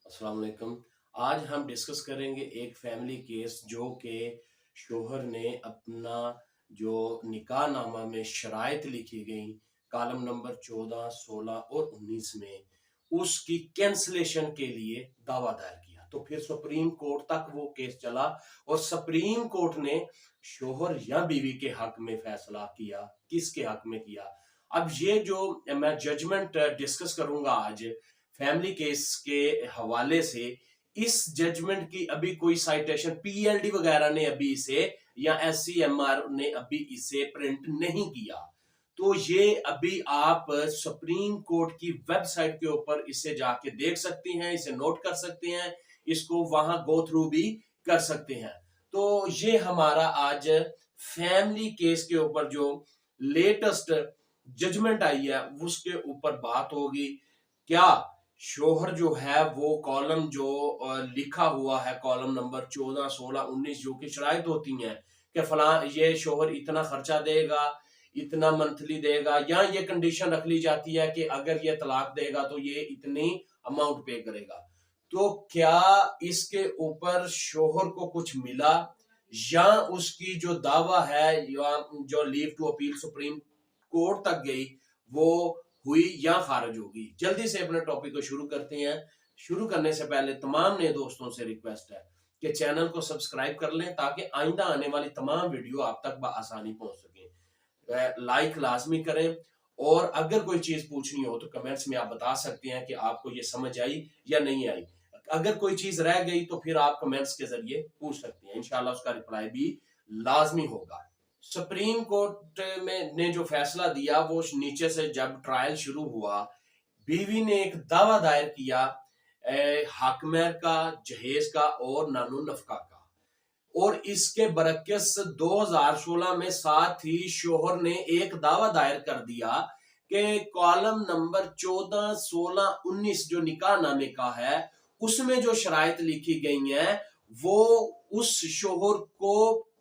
अस्सलाम वालेकुम। आज हम डिस्कस करेंगे एक फैमिली केस जो कि शोहर ने अपना जो निकाह नामा में शराइत लिखी गई कॉलम नंबर 14, 16 और 19 में उसकी कैंसलेशन के लिए दावा दायर किया। तो फिर सुप्रीम कोर्ट तक वो केस चला और सुप्रीम कोर्ट ने शोहर या बीवी के हक में फैसला किया। किसके हक में किया? अब ये जो मैं जजमेंट डिस्कस करूंगा आज फैमिली केस के हवाले से, इस जजमेंट की अभी कोई साइटेशन पीएलडी वगैरह ने अभी इसे या एससीएमआर ने अभी इसे प्रिंट नहीं किया। तो ये अभी आप सुप्रीम कोर्ट की वेबसाइट के ऊपर इसे जाके देख सकती हैं, इसे नोट कर सकते हैं, इसको वहां गो थ्रू भी कर सकते हैं। तो ये हमारा आज फैमिली केस के ऊपर जो लेटेस्ट जजमेंट आई है उसके ऊपर बात होगी। क्या शोहर जो है वो कॉलम जो लिखा हुआ है कॉलम नंबर 14, 16, 19 जो कि शराइत होती हैं कि फला ये शोहर इतना खर्चा देगा, इतना मंथली देगा, या ये कंडीशन रख ली जाती है कि अगर ये तलाक देगा तो ये इतनी अमाउंट पे करेगा। तो क्या इसके ऊपर शोहर को कुछ मिला या उसकी जो दावा है या जो leave to appeal Supreme Court तक गई वो हुई या खारिज होगी? जल्दी से अपने टॉपिक को शुरू करते हैं। शुरू करने से पहले तमाम नए दोस्तों से रिक्वेस्ट है कि चैनल को सब्सक्राइब कर लें ताकि आइंदा आने वाली तमाम वीडियो आप तक आसानी पहुंच सके। लाइक लाजमी करें और अगर कोई चीज पूछनी हो तो कमेंट्स में आप बता सकते हैं कि आपको ये समझ आई या नहीं आई। अगर कोई चीज रह गई तो फिर आप कमेंट्स के जरिए पूछ सकते हैं, इंशाल्लाह उसका रिप्लाई भी लाजमी होगा। सुप्रीम कोर्ट में ने जो फैसला दिया वो नीचे से जब ट्रायल शुरू हुआ, बीवी ने एक दावा दायर किया हाकमेर का, जहेज का और नानू नफका का। और इसके बरक्स 2016 में साथ ही शोहर ने एक दावा दायर कर दिया कि कॉलम नंबर 14, 16, 19 जो निकाह नामे का है उसमें जो शराइत लिखी गई हैं वो उस शोहर को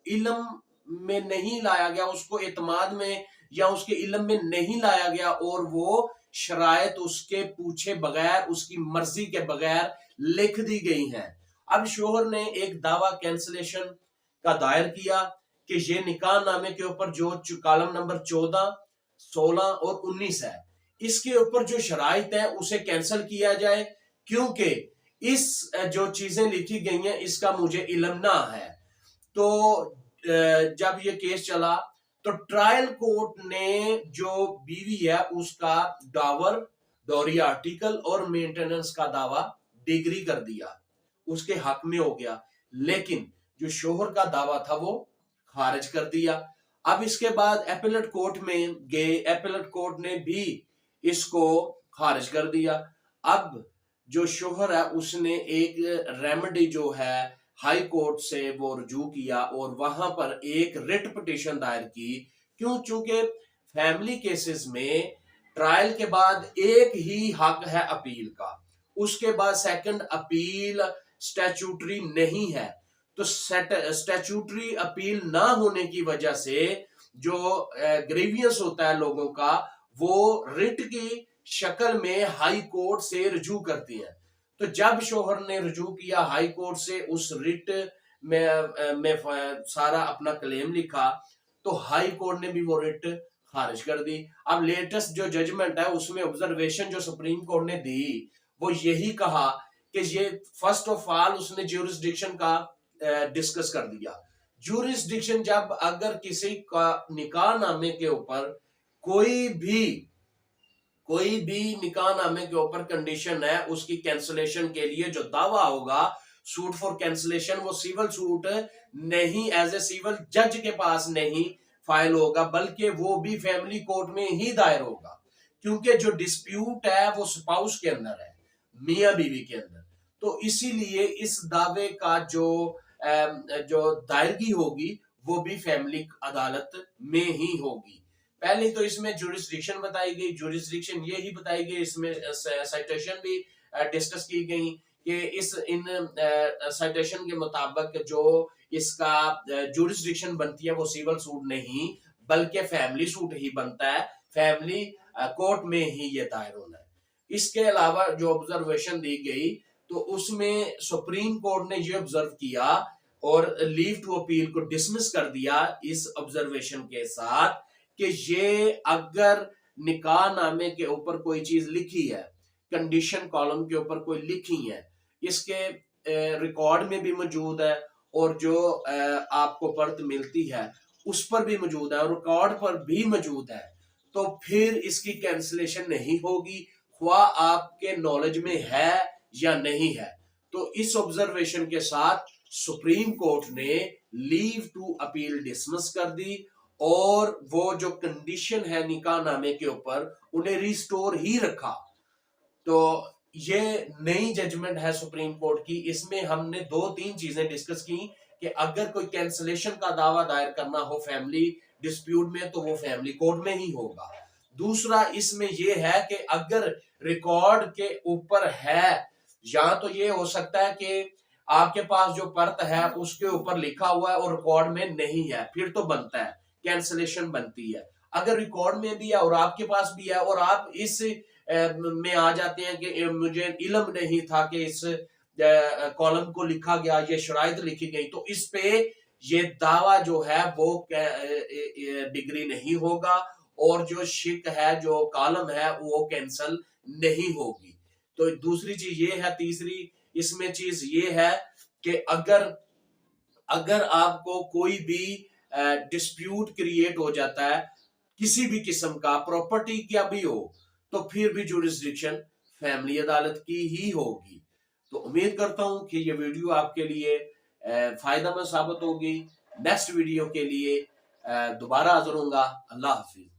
इल्म में नहीं लाया गया, उसको एतमाद में या उसके इल्म में नहीं लाया गया और वो शराइत उसके पूछे बगैर, उसकी मर्जी के बगैर लिख दी गई हैं। अब शोहर ने एक दावा कैंसलेशन का दायर किया कि ये निकाह नामे के ऊपर जो कॉलम नंबर 14, 16 और 19 है इसके ऊपर जो शराइत है उसे कैंसिल किया जाए, क्योंकि इस जो चीजें लिखी गई हैं इसका मुझे इल्म ना है। तो जब ये केस चला तो ट्रायल कोर्ट ने जो बीवी है उसका डावर, डोरी आर्टिकल और मेंटेनेंस का दावा डिग्री कर दिया, उसके हक में हो गया। लेकिन जो शोहर का दावा था वो खारिज कर दिया। अब इसके बाद एपेलेट कोर्ट में गए, एपेलेट कोर्ट ने भी इसको खारिज कर दिया। अब जो शोहर है उसने एक रेमेडी जो है हाई कोर्ट से वो रुजू किया और वहां पर एक रिट पिटीशन दायर की। क्यों? चूंकि फैमिली केसेस में ट्रायल के बाद एक ही हक है अपील का, उसके बाद सेकंड अपील स्टैट्यूटरी नहीं है। तो स्टैट्यूटरी अपील ना होने की वजह से जो ग्रीवियंस होता है लोगों का वो रिट की शक्ल में हाई कोर्ट से रुजू करती हैं। तो जब शोहर ने रुजू किया हाई कोर्ट से, उस रिट में सारा अपना क्लेम लिखा तो हाई कोर्ट ने भी वो रिट खारिज कर दी। अब लेटेस्ट जो जजमेंट है उसमें ऑब्जर्वेशन जो सुप्रीम कोर्ट ने दी वो यही कहा कि ये फर्स्ट ऑफ ऑल उसने ज्यूरिसडिक्शन का डिस्कस कर दिया। ज्यूरिसडिक्शन जब अगर किसी का निकाह नामे के ऊपर कोई भी निकाह नामे के ऊपर कंडीशन है उसकी कैंसलेशन के लिए जो दावा होगा सूट फॉर कैंसलेशन, वो सिविल सूट नहीं एज ए सिविल जज के पास नहीं फाइल होगा बल्कि वो भी फैमिली कोर्ट में ही दायर होगा, क्योंकि जो डिस्प्यूट है वो स्पाउस के अंदर है, मियां बीवी के अंदर। तो इसीलिए इस दावे का जो दायरगी होगी वो भी फैमिली अदालत में ही होगी। पहले तो इसमें जुरिस्डिक्शन बताई गई, जुरिस्डिक्शन ये ही बताई गई, इसमें साइटेशन भी डिस्कस की गई कि इन साइटेशन के मुताबिक जो इसका जुरिस्डिक्शन बनती है वो सिविल सूट नहीं बल्कि फैमिली सूट ही बनता है, फैमिली कोर्ट में ही ये दायर होना है। इसके अलावा जो ऑब्जर्वेशन दी गई تو اس میں سپریم کورٹ نے یہ آبزرو کیا اور لیو ٹو اپیل کو ڈسمس کر دیا اس آبزرویشن کے ساتھ کہ یہ اگر نکاح نامے کے اوپر کوئی چیز لکھی ہے، کنڈیشن کالم کے اوپر کوئی لکھی ہے، اس کے ریکارڈ میں بھی موجود ہے اور جو آپ کو پرت ملتی ہے اس پر بھی موجود ہے اور ریکارڈ پر بھی موجود ہے، تو پھر اس کی کینسلیشن نہیں ہوگی، خواہ آپ کے نالج میں ہے یا نہیں ہے۔ تو اس آبزرویشن کے ساتھ سپریم کورٹ نے لیو ٹو اپیل ڈسمس کر دی اور وہ جو کنڈیشن ہے نکاح نامے کے اوپر انہیں ریسٹور ہی رکھا۔ تو یہ نئی ججمنٹ ہے سپریم کورٹ کی، اس میں ہم نے 2-3 چیزیں ڈسکس کی کہ اگر کوئی کینسلیشن کا دعویٰ دائر کرنا ہو فیملی ڈسپیوٹ میں تو وہ فیملی کورٹ میں ہی ہوگا۔ دوسرا اس میں یہ ہے کہ اگر ریکارڈ کے اوپر ہے، یا تو یہ ہو سکتا ہے کہ آپ کے پاس جو پرت ہے اس کے اوپر لکھا ہوا ہے اور ریکارڈ میں نہیں ہے، پھر تو بنتا ہے، کینسلیشن بنتی ہے۔ اگر ریکارڈ میں بھی ہے اور آپ کے پاس بھی ہے اور آپ اس میں آ جاتے ہیں کہ مجھے علم نہیں تھا کہ اس کالم کو لکھا گیا، یہ شرائط لکھی گئی، تو اس پہ یہ دعویٰ جو ہے وہ ڈگری نہیں ہوگا اور جو شک ہے، جو کالم ہے وہ کینسل نہیں ہوگی۔ تو دوسری چیز یہ ہے۔ تیسری اس میں چیز یہ ہے کہ اگر آپ کو کوئی بھی ڈسپیوٹ کریٹ ہو جاتا ہے کسی بھی قسم کا، پراپرٹی کیا بھی ہو، تو پھر بھی جورسڈکشن فیملی عدالت کی ہی ہوگی۔ تو امید کرتا ہوں کہ یہ ویڈیو آپ کے لیے فائدہ مند ثابت ہوگی۔ نیکسٹ ویڈیو کے لیے دوبارہ حاضر ہوں گا۔ اللہ حافظ۔